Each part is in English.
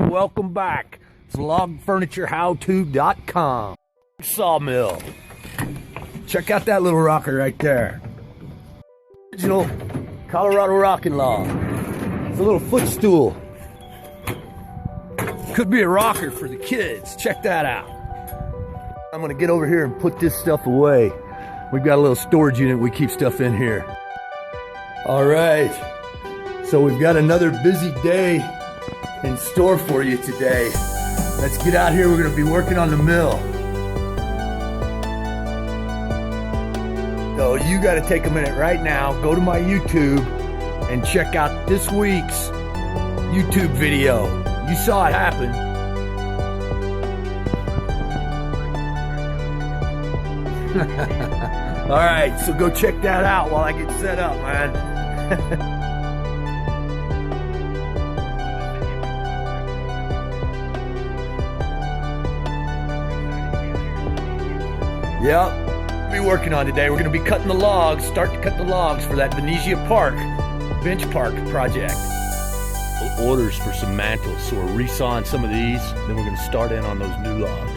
and welcome back. It's logfurnitureHowTo.com. Sawmill. Check out that little rocker right there. Original Colorado rocking log. It's a little footstool. Could be a rocker for the kids. Check that out. I'm gonna get over here and put this stuff away. We've got a little storage unit. We keep stuff in here. All right. So we've got another busy day in store for you today. Let's get out here. We're gonna be working on the mill. So you gotta take a minute right now, go to my YouTube and check out this week's YouTube video. You saw it happen. All right, so go check that out while I get set up, man. Yep, be working on today. We're gonna be cutting the logs, start to cut the logs for that Venezia Park, bench park project. Orders for some mantels, so we're resawing some of these, then we're gonna start in on those new logs.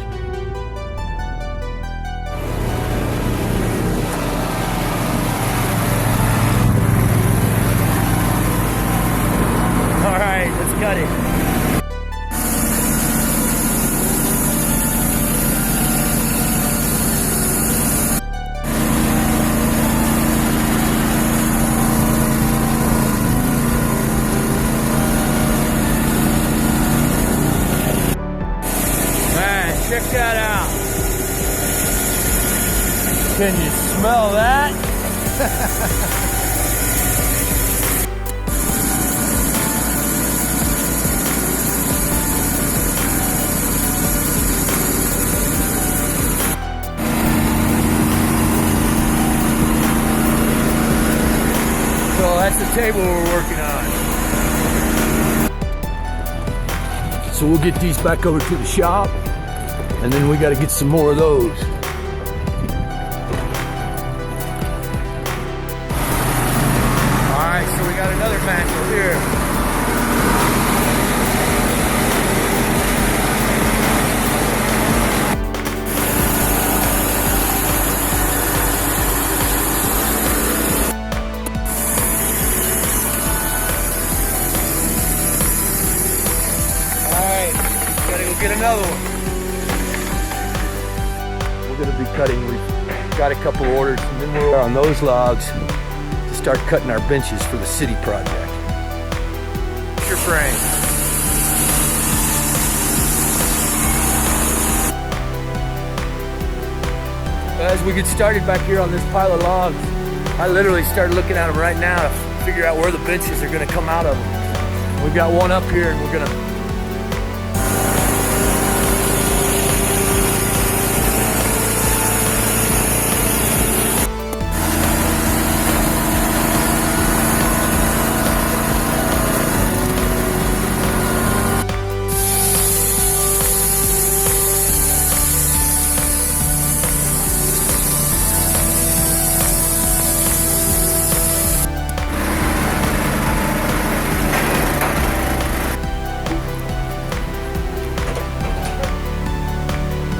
All right, let's cut it. Check that out. Can you smell that? So that's the table we're working on. So we'll get these back over to the shop. And then we got to get some more of those. All right, so we got another mantel here. All right, gotta go get another one. Going to be cutting. We've got a couple orders, and then we're on those logs to start cutting our benches for the city project. Your frame. As we get started back here on this pile of logs, I literally started looking at them right now to figure out where the benches are going to come out of them. We've got one up here, and we're going to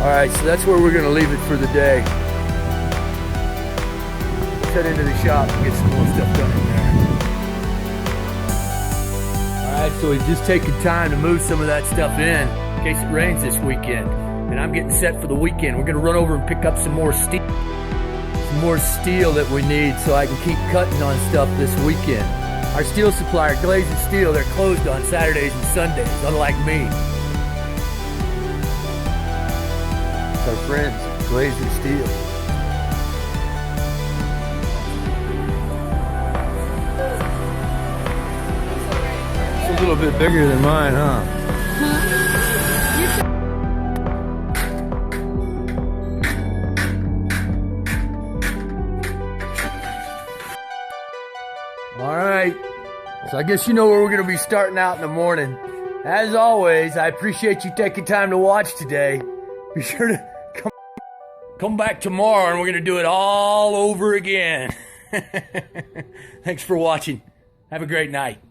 All right, so that's where we're gonna leave it for the day. Let's head into the shop and get some more stuff done in there. All right, so we've just taken time to move some of that stuff in case it rains this weekend. And I'm getting set for the weekend. We're gonna run over and pick up some more steel that we need so I can keep cutting on stuff this weekend. Our steel supplier, Glazing Steel, they're closed on Saturdays and Sundays, unlike me. Our friends, Glazing Steel. It's a little bit bigger than mine, huh? All right, so I guess you know where we're gonna be starting out in the morning. As always, I appreciate you taking time to watch today. Be sure to come back tomorrow and we're going to do it all over again. Thanks for watching. Have a great night.